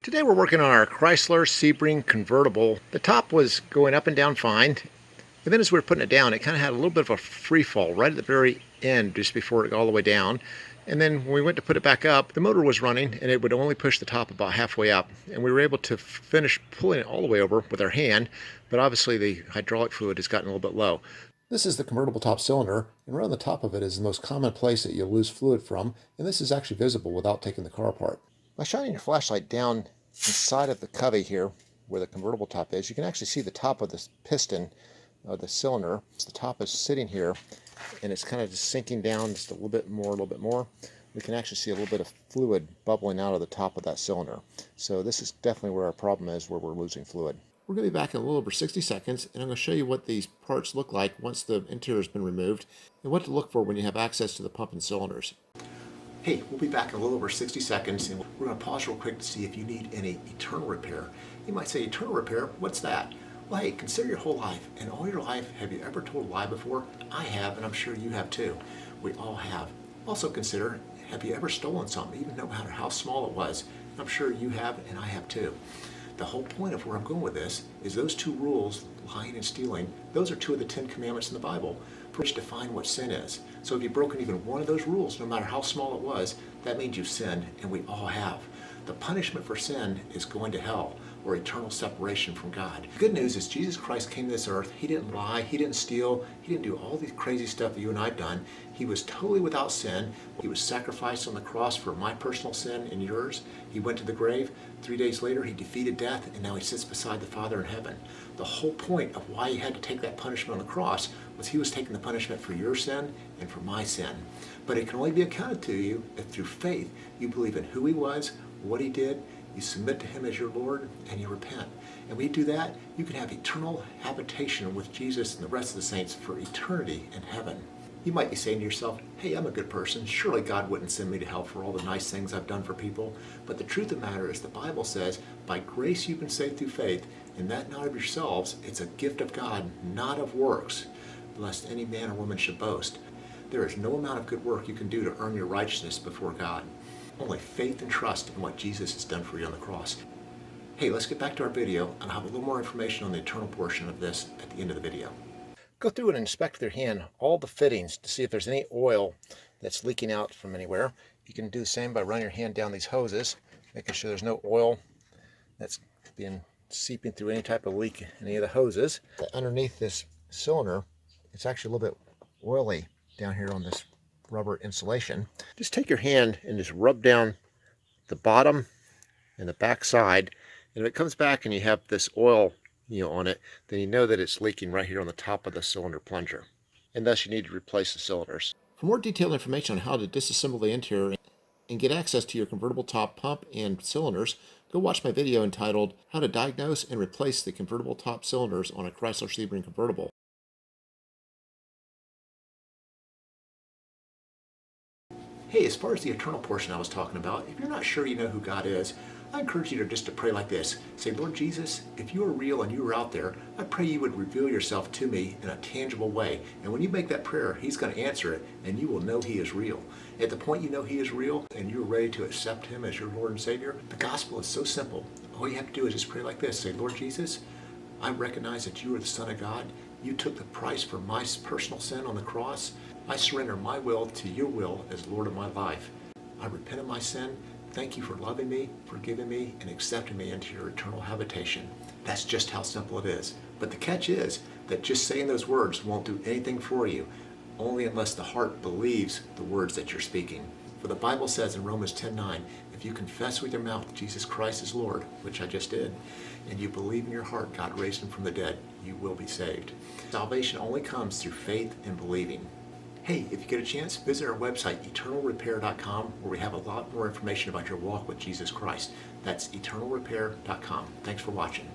Today we're working on our Chrysler Sebring Convertible. The top was going up and down fine, and then as we were putting it down, it kind of had a little bit of a free fall right at the very end, just before it got all the way down. And then when we went to put it back up, the motor was running, and it would only push the top about halfway up. And we were able to finish pulling it all the way over with our hand, but obviously the hydraulic fluid has gotten a little bit low. This is the convertible top cylinder, and around the top of it is the most common place that you'll lose fluid from, and this is actually visible without taking the car apart. By shining your flashlight down inside of the covey here, where the convertible top is, you can actually see the top of this piston, the cylinder. The top is sitting here, and it's kind of just sinking down just a little bit more. We can actually see a little bit of fluid bubbling out of the top of that cylinder. So this is definitely where our problem is, where we're losing fluid. We're going to be back in a little over 60 seconds, and I'm going to show you what these parts look like once the interior has been removed, and what to look for when you have access to the pump and cylinders. Hey, we'll be back in a little over 60 seconds, and we're going to pause real quick to see if you need any eternal repair. You might say, eternal repair? What's that? Well, hey, consider your whole life. In all your life, have you ever told a lie before? I have, and I'm sure you have too. We all have. Also consider, have you ever stolen something, even no matter how small it was? I'm sure you have, and I have too. The whole point of where I'm going with this is those two rules, lying and stealing, those are two of the 10 commandments in the Bible, which define what sin is. So if you've broken even one of those rules, no matter how small it was, that means you've sinned, and we all have. The punishment for sin is going to hell, or eternal separation from God. The good news is Jesus Christ came to this earth. He didn't lie, he didn't steal, he didn't do all these crazy stuff that you and I've done. He was totally without sin. He was sacrificed on the cross for my personal sin and yours. He went to the grave. 3 days later, he defeated death, and now he sits beside the Father in heaven. The whole point of why he had to take that punishment on the cross was he was taking the punishment for your sin and for my sin. But it can only be accounted to you if through faith you believe in who he was, what he did, you submit to him as your Lord, and you repent. And when you do that, you can have eternal habitation with Jesus and the rest of the saints for eternity in heaven. You might be saying to yourself, hey, I'm a good person. Surely God wouldn't send me to hell for all the nice things I've done for people. But the truth of the matter is the Bible says, by grace you've been saved through faith, and that not of yourselves. It's a gift of God, not of works, lest any man or woman should boast. There is no amount of good work you can do to earn your righteousness before God. Only faith and trust in what Jesus has done for you on the cross. Hey, let's get back to our video, and I'll have a little more information on the eternal portion of this at the end of the video. Go through and inspect with your hand all the fittings to see if there's any oil that's leaking out from anywhere. You can do the same by running your hand down these hoses, making sure there's no oil that's being seeping through any type of leak in any of the hoses. Underneath this cylinder, it's actually a little bit oily down here on this rubber insulation. Just take your hand and just rub down the bottom and the back side, and if it comes back and you have this oil on it, then you know that it's leaking right here on the top of the cylinder plunger, and thus you need to replace the cylinders. For more detailed information on how to disassemble the interior and get access to your convertible top pump and cylinders, go watch my video entitled How to Diagnose and Replace the Convertible Top Cylinders on a Chrysler Sebring Convertible. Hey, as far as the eternal portion I was talking about, if you're not sure you know who God is, I encourage you to pray like this. Say, Lord Jesus, if you are real and you are out there, I pray you would reveal yourself to me in a tangible way. And when you make that prayer, he's going to answer it, and you will know he is real. At the point you know he is real and you're ready to accept him as your Lord and Savior, the gospel is so simple. All you have to do is just pray like this. Say, Lord Jesus, I recognize that you are the Son of God. You took the price for my personal sin on the cross. I surrender my will to your will as Lord of my life. I repent of my sin. Thank you for loving me, forgiving me, and accepting me into your eternal habitation. That's just how simple it is. But the catch is that just saying those words won't do anything for you, only unless the heart believes the words that you're speaking. For the Bible says in Romans 10:9, if you confess with your mouth Jesus Christ is Lord, which I just did, and you believe in your heart God raised him from the dead, you will be saved. Salvation only comes through faith and believing. Hey, if you get a chance, visit our website, eternalrepair.com, where we have a lot more information about your walk with Jesus Christ. That's eternalrepair.com. Thanks for watching.